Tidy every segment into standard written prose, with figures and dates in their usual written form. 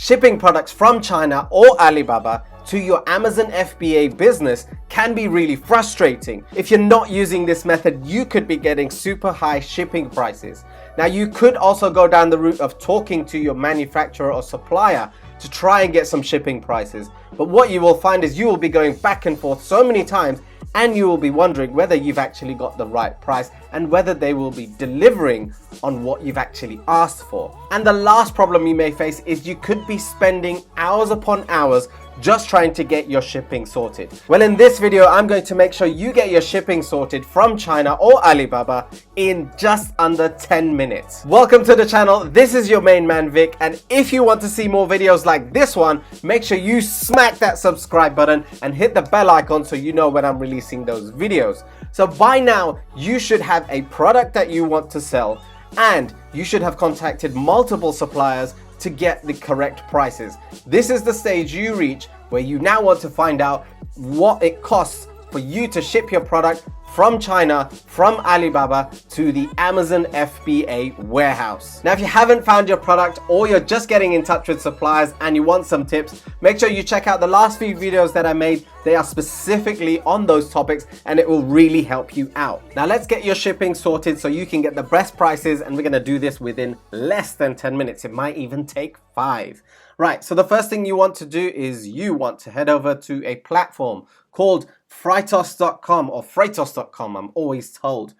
Shipping products from China or Alibaba to your Amazon FBA business can be really frustrating. If you're not using this method, you could be getting super high shipping prices. Now, you could also go down the route of talking to your manufacturer or supplier to try and get some shipping prices. But what you will find is you will be going back and forth so many times, and you will be wondering whether you've actually got the right price and whether they will be delivering on what you've actually asked for. And the last problem you may face is you could be spending hours upon hours just trying to get your shipping sorted. Well, in this video, I'm going to make sure you get your shipping sorted from China or Alibaba in just under 10 minutes. Welcome to the channel. This is your main man, Vic. And if you want to see more videos like this one, make sure you smack that subscribe button and hit the bell icon so you know when I'm releasing those videos. So by now, you should have a product that you want to sell, and you should have contacted multiple suppliers to get the correct prices. This is the stage you reach where you now want to find out what it costs for you to ship your product from China, from Alibaba to the Amazon FBA warehouse. Now, if you haven't found your product or you're just getting in touch with suppliers and you want some tips, make sure you check out the last few videos that I made. They are specifically on those topics and it will really help you out. Now, let's get your shipping sorted so you can get the best prices, and we're gonna do this within less than 10 minutes. It might even take 5. Right, so the first thing you want to do is you want to head over to a platform called Freightos.com or Freightos.com, I'm always told.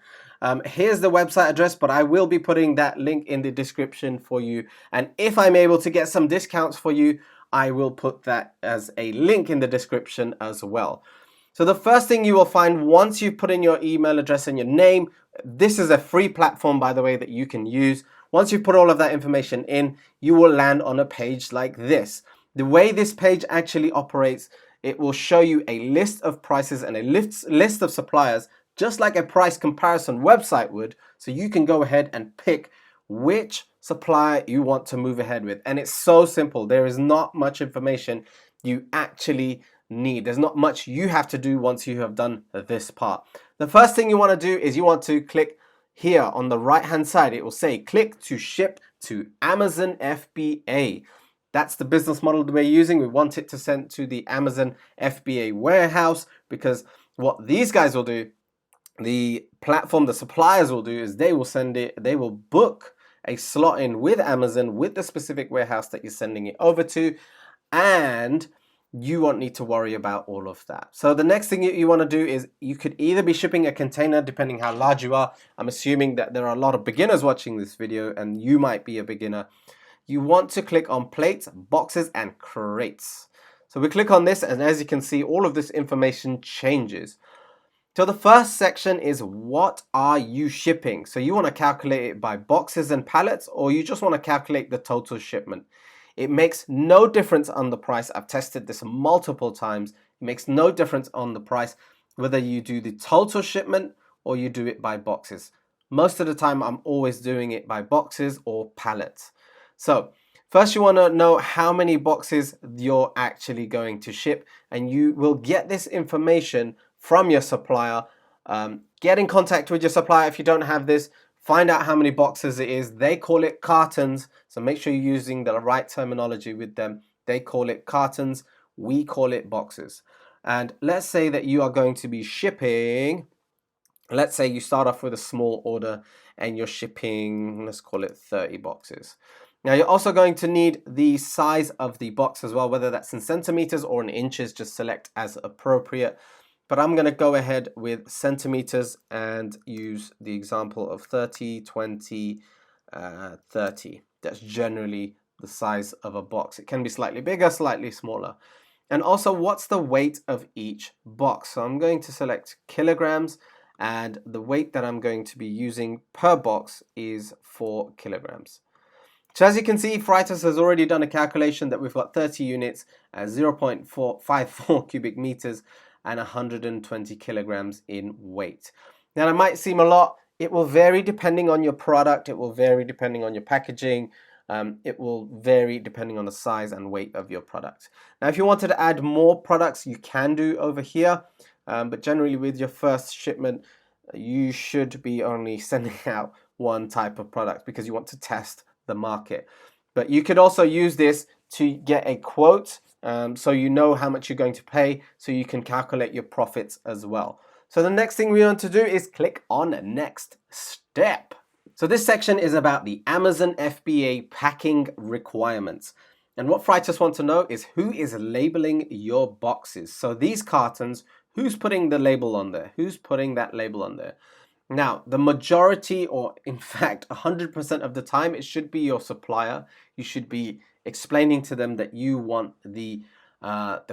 Here's the website address, but I will be putting that link in the description for you. And if I'm able to get some discounts for you, I will put that as a link in the description as well. So the first thing you will find once you've put in your email address and your name, this is a free platform, by the way, that you can use. Once you put all of that information in, you will land on a page like this. The way this page actually operates, it will show you a list of prices and a list of suppliers, just like a price comparison website would. So you can go ahead and pick which supplier you want to move ahead with. And it's so simple. There is not much information you actually need. There's not much you have to do once you have done this part. The first thing you want to do is you want to click here on the right hand side. It will say click to ship to Amazon FBA. That's the business model that we're using. We want it to send to the Amazon FBA warehouse, because what these guys will do, the platform, the suppliers will do, is they will send it, they will book a slot in with Amazon with the specific warehouse that you're sending it over to, and you won't need to worry about all of that. So the next thing you want to do is you could either be shipping a container, depending how large you are. I'm assuming that there are a lot of beginners watching this video and you might be a beginner. You want to click on plates, boxes, and crates. So we click on this, and as you can see, all of this information changes. So the first section is what are you shipping? So you want to calculate it by boxes and pallets, or you just want to calculate the total shipment. It makes no difference on the price. I've tested this multiple times. It makes no difference on the price whether you do the total shipment or you do it by boxes. Most of the time, I'm always doing it by boxes or pallets. So first you want to know how many boxes you're actually going to ship, and you will get this information from your supplier. Get in contact with your supplier if you don't have this. Find out how many boxes it is. They call it cartons, so make sure you're using the right terminology with them. They call it cartons, we call it boxes. And let's say that you are going to be shipping, let's say you start off with a small order and you're shipping, let's call it 30 boxes. Now you're also going to need the size of the box as well, whether that's in centimeters or in inches, just select as appropriate. But I'm going to go ahead with centimeters and use the example of 30, 20, 30. That's generally the size of a box. It can be slightly bigger, slightly smaller. And also, what's the weight of each box? So I'm going to select kilograms, and the weight that I'm going to be using per box is 4 kilograms. So as you can see, Freightos has already done a calculation that we've got 30 units, 0.454 cubic meters, and 120 kilograms in weight. Now, that might seem a lot. It will vary depending on your product. It will vary depending on your packaging. It will vary depending on the size and weight of your product. Now, if you wanted to add more products, you can do over here. But generally with your first shipment, you should be only sending out one type of product because you want to test the market. But you could also use this to get a quote, so you know how much you're going to pay, so you can calculate your profits as well. So the next thing we want to do is click on next step. So this section is about the Amazon FBA packing requirements. And what Freitas want to know is who is labeling your boxes. So these cartons, who's putting the label on there? Who's putting that label on there? Now, the majority, or in fact 100% of the time, it should be your supplier. You should be explaining to them that you want the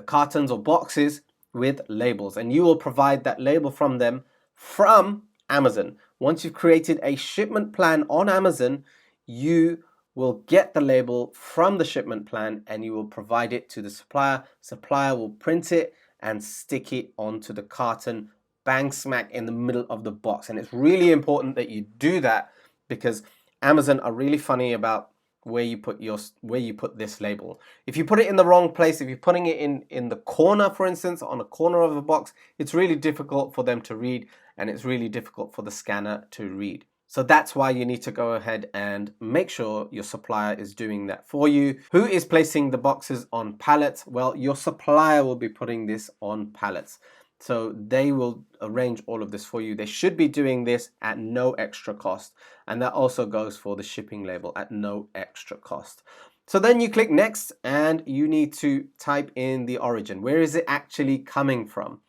cartons or boxes with labels, and you will provide that label from them from Amazon. Once you've created a shipment plan on Amazon, you will get the label from the shipment plan and you will provide it to the supplier. Supplier will print it and stick it onto the carton, bang smack in the middle of the box. And it's really important that you do that, because Amazon are really funny about where you put this label. If you put it in the wrong place, if you're putting it in the corner, for instance, on a corner of a box, it's really difficult for them to read, and it's really difficult for the scanner to read. So that's why you need to go ahead and make sure your supplier is doing that for you. Who is placing the boxes on pallets? Well, your supplier will be putting this on pallets. So they will arrange all of this for you. They should be doing this at no extra cost. And that also goes for the shipping label at no extra cost. So then you click next and you need to type in the origin. Where is it actually coming from?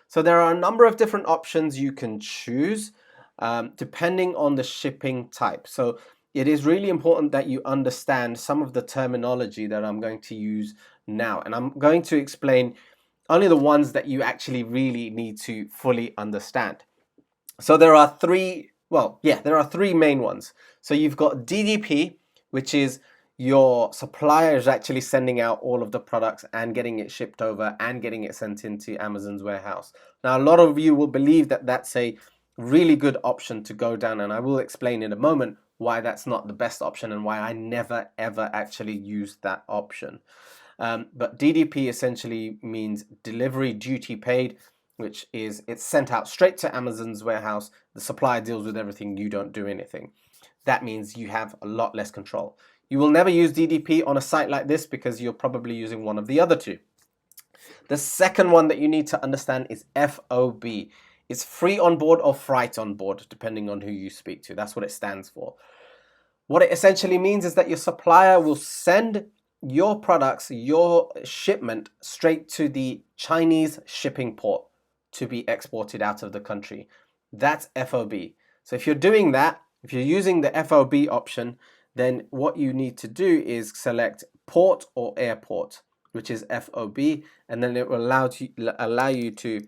So there are a number of different options you can choose depending on the shipping type. So it is really important that you understand some of the terminology that I'm going to use now. And I'm going to explain only the ones that you actually really need to fully understand. So there are three main ones. So you've got DDP, which is your supplier is actually sending out all of the products and getting it shipped over and getting it sent into Amazon's warehouse. Now, a lot of you will believe that that's a really good option to go down, and I will explain in a moment why that's not the best option and why I never ever actually use that option. But DDP essentially means delivery duty paid, which is it's sent out straight to Amazon's warehouse. The supplier deals with everything. You don't do anything. That means you have a lot less control. You will never use DDP on a site like this because you're probably using one of the other two. The second one that you need to understand is FOB. It's free on board or freight on board, depending on who you speak to. That's what it stands for. What it essentially means is that your supplier will send your products, your shipment, straight to the Chinese shipping port to be exported out of the country. That's FOB. So if you're doing that, if you're using the FOB option, then what you need to do is select port or airport, which is FOB, and then it will allow you to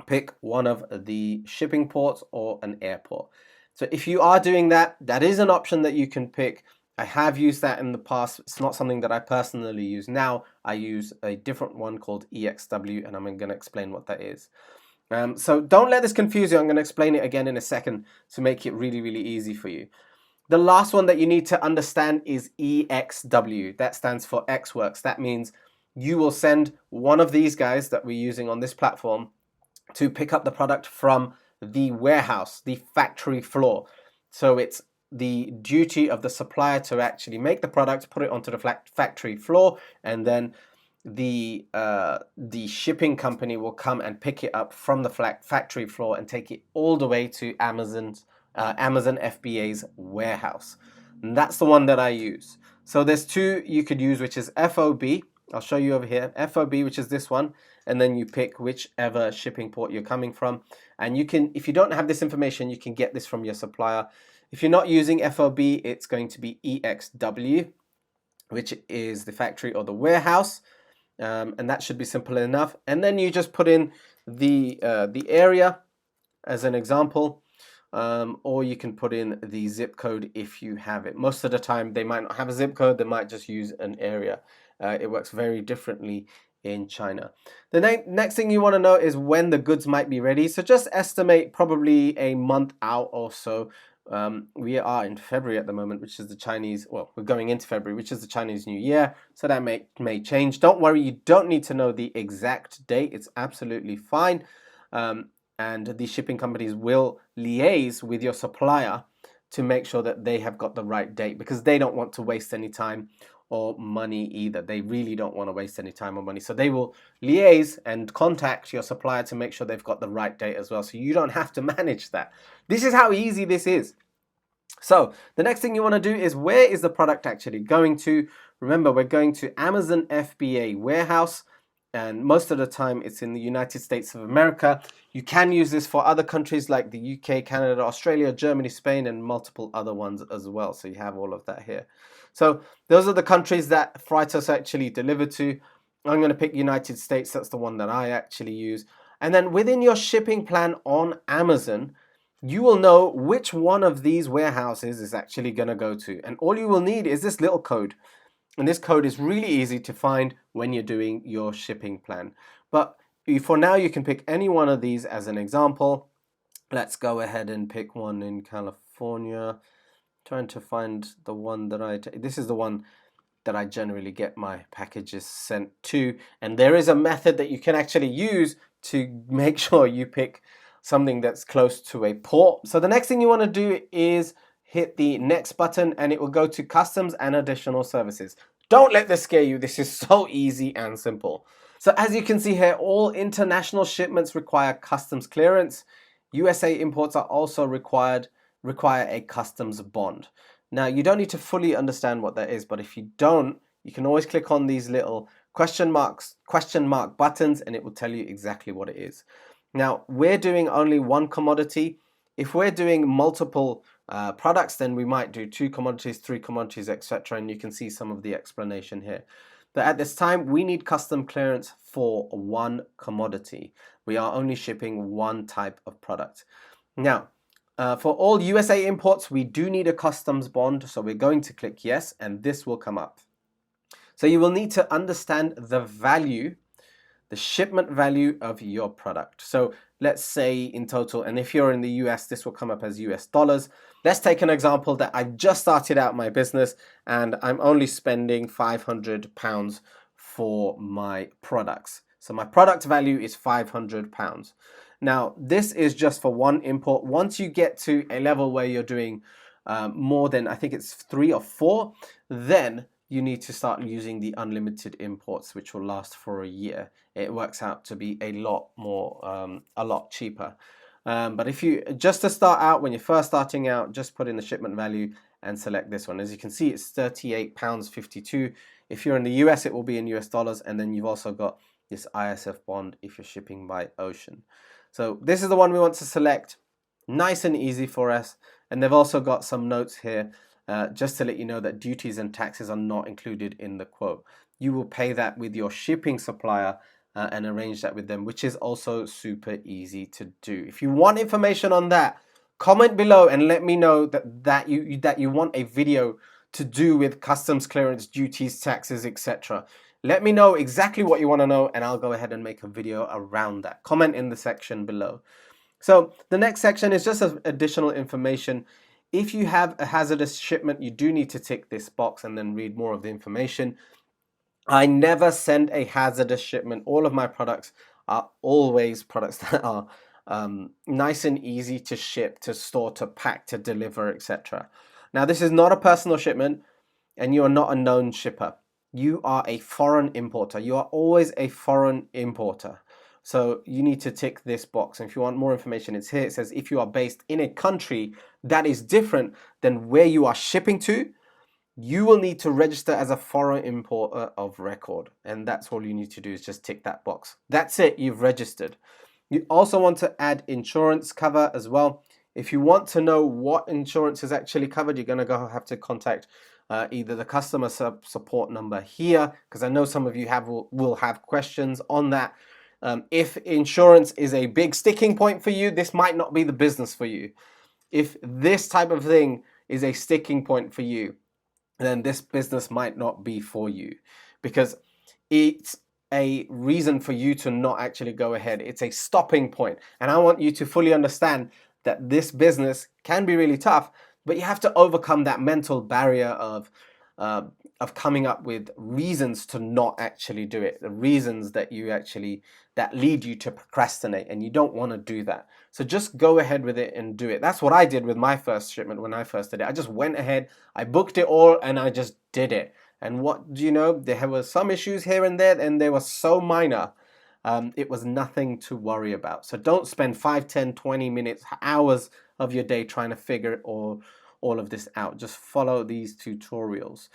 pick one of the shipping ports or an airport. So if you are doing that, that is an option that you can pick. I have used that in the past. It's not something that I personally use now. I use a different one called EXW, and I'm going to explain what that is. So don't let this confuse you. I'm going to explain it again in a second to make it really, really easy for you. The last one that you need to understand is EXW. That stands for Xworks. That means you will send one of these guys that we're using on this platform to pick up the product from the warehouse, the factory floor. So it's the duty of the supplier to actually make the product, put it onto the factory floor, and then the shipping company will come and pick it up from the factory floor and take it all the way to Amazon FBA's warehouse. And that's the one that I use. So there's two you could use, which is FOB. I'll show you over here. FOB, which is this one, and then you pick whichever shipping port you're coming from. And you can, if you don't have this information, you can get this from your supplier. If you're not using FOB, it's going to be EXW, which is the factory or the warehouse. And that should be simple enough. And then you just put in the area as an example, or you can put in the zip code if you have it. Most of the time they might not have a zip code, they might just use an area. It works very differently in China. The next thing you want to know is when the goods might be ready. So just estimate probably a month out or so. We are in February at the moment, which is the Chinese, well, we're going into February, which is the Chinese New Year. So that may change. Don't worry, you don't need to know the exact date. It's absolutely fine. And the shipping companies will liaise with your supplier to make sure that they have got the right date, because they don't want to waste any time or money either. They really don't want to waste any time or money. So they will liaise and contact your supplier to make sure they've got the right date as well. So you don't have to manage that. This is how easy this is. So the next thing you want to do is, where is the product actually going to? Remember, we're going to Amazon FBA warehouse, and most of the time it's in the United States of America. You can use this for other countries like the UK, Canada, Australia, Germany, Spain, and multiple other ones as well. So you have all of that here. So those are the countries that Freightos actually deliver to. I'm going to pick United States. That's the one that I actually use. And then within your shipping plan on Amazon, you will know which one of these warehouses is actually going to go to. And all you will need is this little code. And this code is really easy to find when you're doing your shipping plan. But for now, you can pick any one of these as an example. Let's go ahead and pick one in California. Trying to find the one that this is the one that I generally get my packages sent to. And there is a method that you can actually use to make sure you pick something that's close to a port. So the next thing you want to do is hit the next button, and it will go to customs and additional services. Don't let this scare you. This is so easy and simple. So as you can see here, all international shipments require customs clearance. USA imports are also require a customs bond. Now, you don't need to fully understand what that is, but if you don't, you can always click on these little question mark buttons, and it will tell you exactly what it is. Now, we're doing only one commodity. If we're doing multiple products, then we might do 2 commodities, 3 commodities, etc. And you can see some of the explanation here. But at this time, we need custom clearance for 1 commodity. We are only shipping 1 type of product. Now, for all USA imports, we do need a customs bond. So we're going to click yes, and this will come up. So you will need to understand the value, the shipment value of your product. So let's say in total, and if you're in the US, this will come up as US dollars. Let's take an example that I've just started out my business and I'm only spending £500 for my products. So my product value is £500. Now, this is just for 1 import. Once you get to a level where you're doing more than, I think it's 3 or 4, then you need to start using the unlimited imports, which will last for a year. It works out to be a lot more, a lot cheaper. But if you, just to start out, when you're first starting out, just put in the shipment value and select this one. As you can see, it's £38.52. If you're in the US, it will be in US dollars. And then you've also got this ISF bond if you're shipping by ocean. So this is the one we want to select. Nice and easy for us. And they've also got some notes here. Just to let you know that duties and taxes are not included in the quote. You will pay that with your shipping supplier and arrange that with them, which is also super easy to do. If you want information on that, comment below and let me know that you want a video to do with customs clearance, duties, taxes, etc. Let me know exactly what you want to know, and I'll go ahead and make a video around that. Comment in the section below. So the next section is just additional information. If you have a hazardous shipment, you do need to tick this box and then read more of the information. I never send a hazardous shipment. All of my products are always products that are nice and easy to ship, to store, to pack, to deliver, etc. Now, this is not a personal shipment, and you are not a known shipper. You are a foreign importer. You are always a foreign importer. So you need to tick this box. And if you want more information, it's here. It says if you are based in a country that is different than where you are shipping to, you will need to register as a foreign importer of record. And that's all you need to do, is just tick that box. That's it, you've registered. You also want to add insurance cover as well. If you want to know what insurance is actually covered, you're going to have to contact either the customer support number here, because I know some of you will have questions on that. If insurance is a big sticking point for you, this might not be the business for you. If this type of thing is a sticking point for you, then this business might not be for you, because it's a reason for you to not actually go ahead. It's a stopping point. And I want you to fully understand that this business can be really tough, but you have to overcome that mental barrier of coming up with reasons to not actually do it, the reasons that lead you to procrastinate, and you don't want to do that. So just go ahead with it and do it. That's what I did with my first shipment when I first did it. I just went ahead, I booked it all, and I just did it. And what do you know? There were some issues here and there, and they were so minor. It was nothing to worry about. So don't spend 5, 10, 20 minutes, hours of your day trying to figure all of this out. Just follow these tutorials.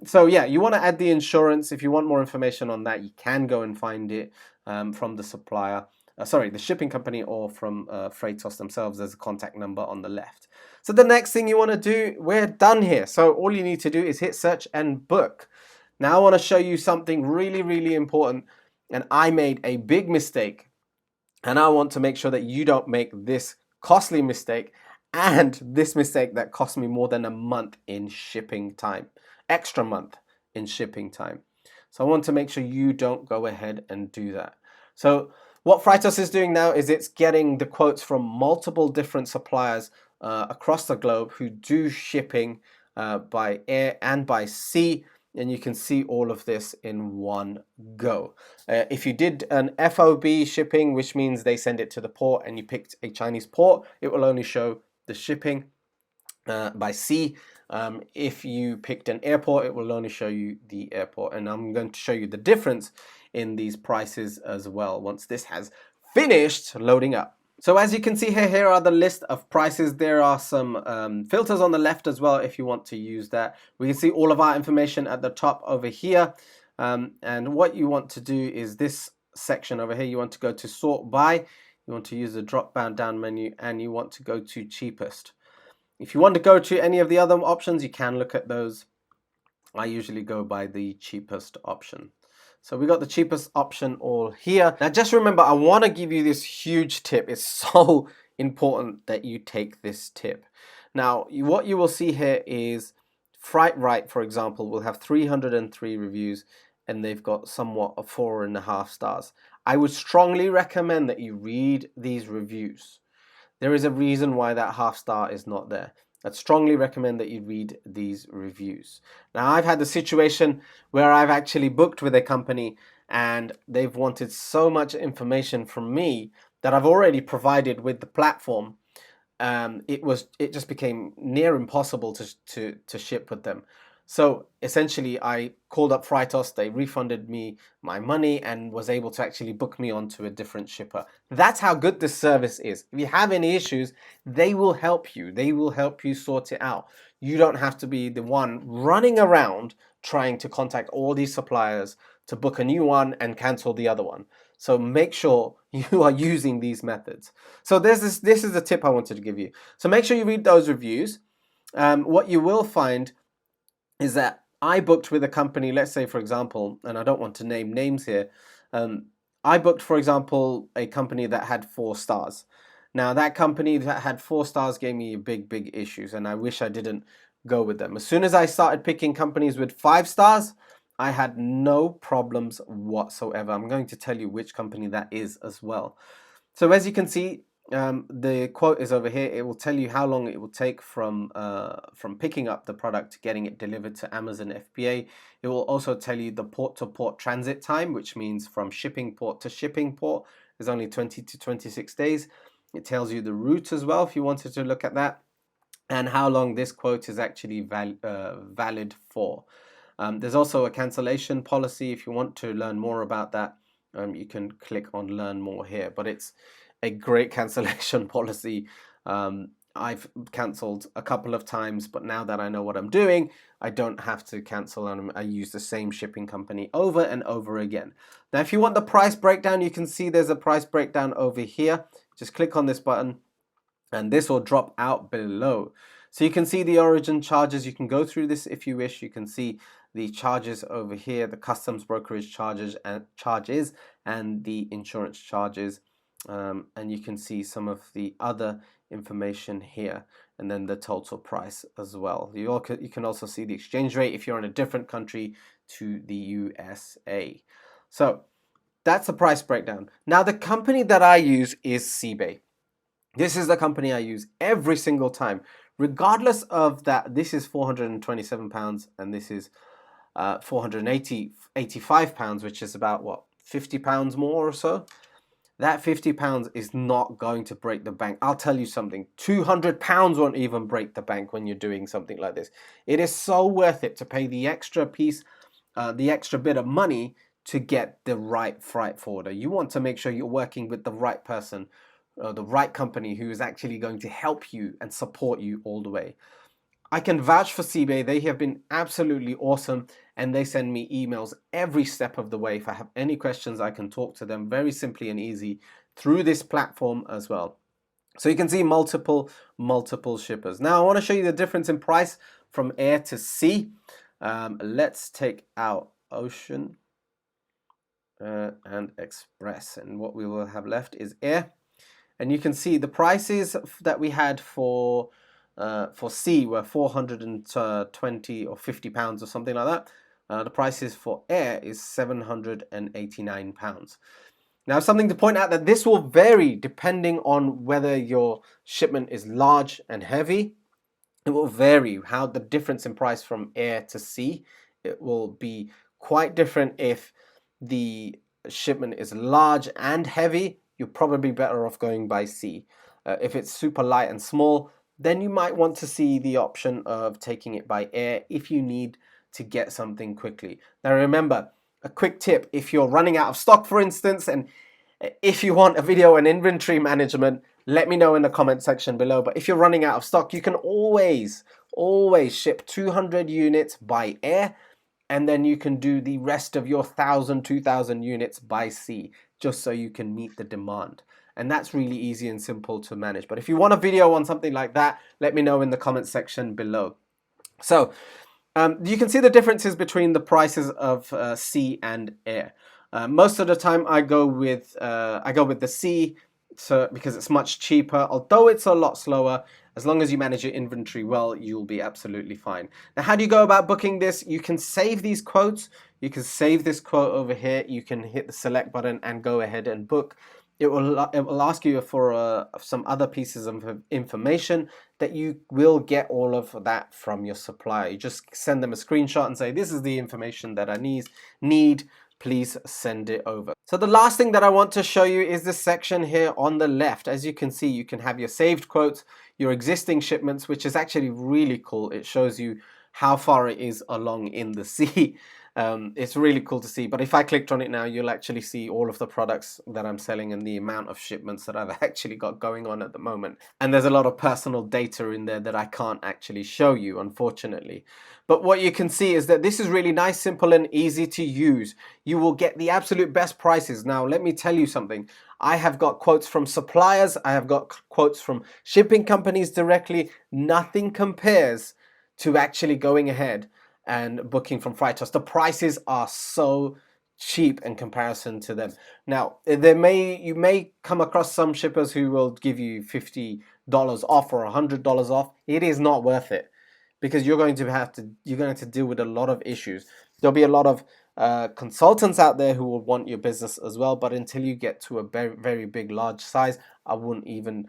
So yeah, you want to add the insurance. If you want more information on that, you can go and find it from the supplier. The shipping company, or from Freightos themselves. There's a contact number on the left. So the next thing you want to do, we're done here. So all you need to do is hit search and book. Now I want to show you something really, really important. And I made a big mistake. And I want to make sure that you don't make this costly mistake, and this mistake that cost me more than a month in shipping time. Extra month in shipping time. So I want to make sure you don't go ahead and do that. So what Freightos is doing now is it's getting the quotes from multiple different suppliers across the globe who do shipping by air and by sea, and you can see all of this in one go. If you did an FOB shipping, which means they send it to the port, and you picked a Chinese port, it will only show the shipping by sea. If you picked an airport, it will only show you the airport, and I'm going to show you the difference in these prices as well once this has finished loading up. So as you can see here are the list of prices. There are some filters on the left as well if you want to use that. We can see all of our information at the top over here, and what you want to do is this section over here. You want to go to sort by, you want to use the drop down menu, and you want to go to cheapest. If you want to go to any of the other options, you can look at those. I usually go by the cheapest option. So we got the cheapest option all here. Now just remember, I want to give you this huge tip. It's so important that you take this tip. Now what you will see here is Fright, for example, will have 303 reviews, and they've got somewhat of 4.5 stars. I would strongly recommend that you read these reviews. There is a reason why that half star is not there. I'd strongly recommend that you read these reviews. Now, I've had the situation where I've actually booked with a company, and they've wanted so much information from me that I've already provided with the platform. It just became near impossible to ship with them. So essentially, I called up Freightos, they refunded me my money and was able to actually book me onto a different shipper. That's how good this service is. If you have any issues, they will help you. They will help you sort it out. You don't have to be the one running around trying to contact all these suppliers to book a new one and cancel the other one. So make sure you are using these methods. So this is the tip I wanted to give you. So make sure you read those reviews. What you will find is that I booked with a company, let's say for example, and I don't want to name names here, I booked, for example, a company that had 4 stars. Now that company that had 4 stars gave me big issues, and I wish I didn't go with them. As soon as I started picking companies with 5 stars, I had no problems whatsoever. I'm going to tell you which company that is as well. So as you can see, the quote is over here. It will tell you how long it will take from picking up the product to getting it delivered to Amazon FBA. It will also tell you the port-to-port transit time, which means from shipping port to shipping port is only 20 to 26 days. It tells you the route as well if you wanted to look at that, and how long this quote is actually valid for. There's also a cancellation policy. If you want to learn more about that, you can click on learn more here, but it's a great cancellation policy. I've cancelled a couple of times, but now that I know what I'm doing, I don't have to cancel, and I use the same shipping company over and over again. Now, if you want the price breakdown, you can see there's a price breakdown over here. Just click on this button, and this will drop out below. So you can see the origin charges. You can go through this if you wish. You can see the charges over here, the customs brokerage charges and the insurance charges. And you can see some of the other information here, and then the total price as well. You can also see the exchange rate if you're in a different country to the USA. So that's the price breakdown. Now the company that I use is CBay. This is the company I use every single time, regardless of that. This is £427 and this is £485, which is about what, £50 more or so. that £50 is not going to break the bank. I'll tell you something, £200 won't even break the bank when you're doing something like this. It is so worth it to pay the extra piece, the extra bit of money to get the right freight forwarder. You want to make sure you're working with the right person, the right company who is actually going to help you and support you all the way. I can vouch for FBA. They have been absolutely awesome, and they send me emails every step of the way. If I have any questions, I can talk to them very simply and easy through this platform as well. So you can see multiple shippers. Now I want to show you the difference in price from air to sea. Let's take out ocean and express, and what we will have left is air. And you can see the prices that we had for sea were 420 or £50 or something like that. The prices for air is £789. Now, something to point out that this will vary depending on whether your shipment is large and heavy. It will vary how the difference in price from air to sea. It will be quite different if the shipment is large and heavy. You're probably better off going by sea. If it's super light and small, then you might want to see the option of taking it by air if you need to get something quickly. Now remember, a quick tip, if you're running out of stock, for instance, and if you want a video on inventory management, let me know in the comment section below. But if you're running out of stock, you can always ship 200 units by air, and then you can do the rest of your 1,000, 2,000 units by sea, just so you can meet the demand. And that's really easy and simple to manage. But if you want a video on something like that, let me know in the comment section below. So you can see the differences between the prices of sea and air. Most of the time I go with the sea, because it's much cheaper, although it's a lot slower. As long as you manage your inventory well, you'll be absolutely fine. Now, how do you go about booking this? You can save these quotes. You can save this quote over here. You can hit the select button and go ahead and book. It will ask you for some other pieces of information that you will get all of that from your supplier. You just send them a screenshot and say, this is the information that I need. Please send it over. So the last thing that I want to show you is this section here on the left. As you can see, you can have your saved quotes, your existing shipments, which is actually really cool. It shows you how far it is along in the sea. It's really cool to see. But if I clicked on it now, you'll actually see all of the products that I'm selling and the amount of shipments that I've actually got going on at the moment. And there's a lot of personal data in there that I can't actually show you, unfortunately. But what you can see is that this is really nice, simple, and easy to use. You will get the absolute best prices. Now, let me tell you something. I have got quotes from suppliers. I have got quotes from shipping companies directly. Nothing compares to actually going ahead and booking from Freightos. The prices are so cheap in comparison to them. Now, you may come across some shippers who will give you $50 off or $100 off. It is not worth it, because you're going to deal with a lot of issues. There'll be a lot of consultants out there who will want your business as well, but until you get to a very, very big, large size, I wouldn't even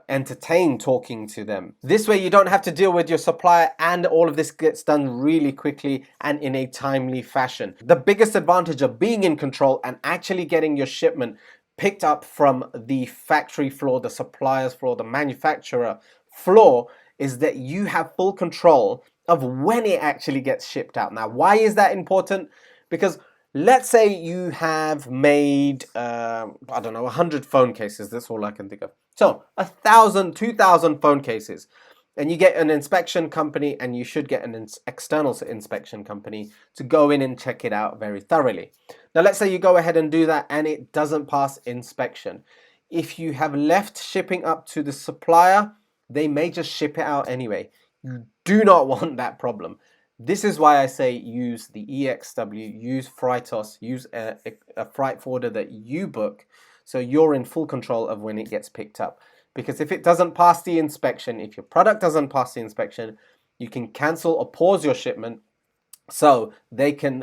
entertain talking to them. This way you don't have to deal with your supplier, and all of this gets done really quickly and in a timely fashion. The biggest advantage of being in control and actually getting your shipment picked up from the factory floor, the supplier's floor, the manufacturer floor, is that you have full control of when it actually gets shipped out. Now, why is that important? Because let's say you have made, I don't know, 100 phone cases. That's all I can think of. So 1,000, 2,000 phone cases. And you get an inspection company, and you should get an external inspection company to go in and check it out very thoroughly. Now, let's say you go ahead and do that and it doesn't pass inspection. If you have left shipping up to the supplier, they may just ship it out anyway. You do not want that problem. This is why I say use the EXW, use Freightos, use a freight forwarder that you book, so you're in full control of when it gets picked up. Because if it doesn't pass the inspection, if your product doesn't pass the inspection, you can cancel or pause your shipment, so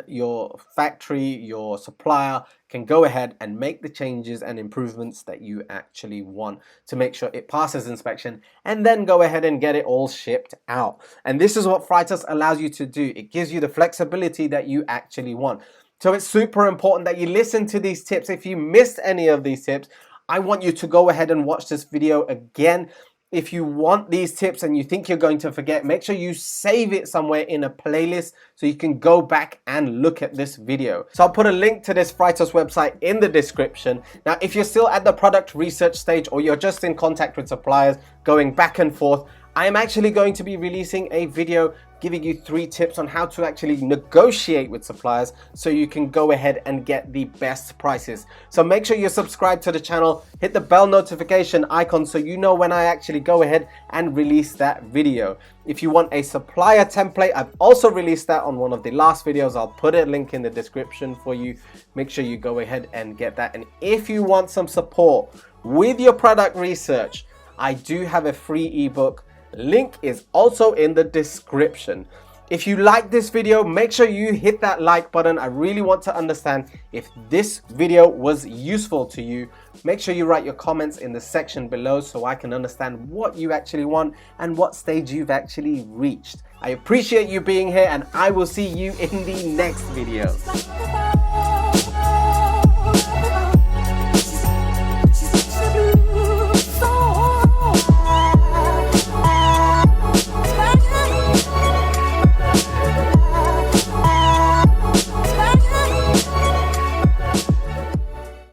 your factory, your supplier can go ahead and make the changes and improvements that you actually want to make sure it passes inspection, and then go ahead and get it all shipped out. And this is what Freightos allows you to do. It gives you the flexibility that you actually want So it's super important that you listen to these tips. If you missed any of these tips, I want you to go ahead and watch this video again. If you want these tips and you think you're going to forget, make sure you save it somewhere in a playlist so you can go back and look at this video. So I'll put a link to this Freitos website in the description. Now, if you're still at the product research stage or you're just in contact with suppliers going back and forth, I am actually going to be releasing a video giving you 3 tips on how to actually negotiate with suppliers so you can go ahead and get the best prices. So make sure you're subscribed to the channel, hit the bell notification icon so you know when I actually go ahead and release that video. If you want a supplier template, I've also released that on one of the last videos. I'll put a link in the description for you. Make sure you go ahead and get that. And if you want some support with your product research, I do have a free ebook. Link is also in the description. If you like this video, make sure you hit that like button. I really want to understand if this video was useful to you. Make sure you write your comments in the section below so I can understand what you actually want and what stage you've actually reached. I appreciate you being here, and I will see you in the next video.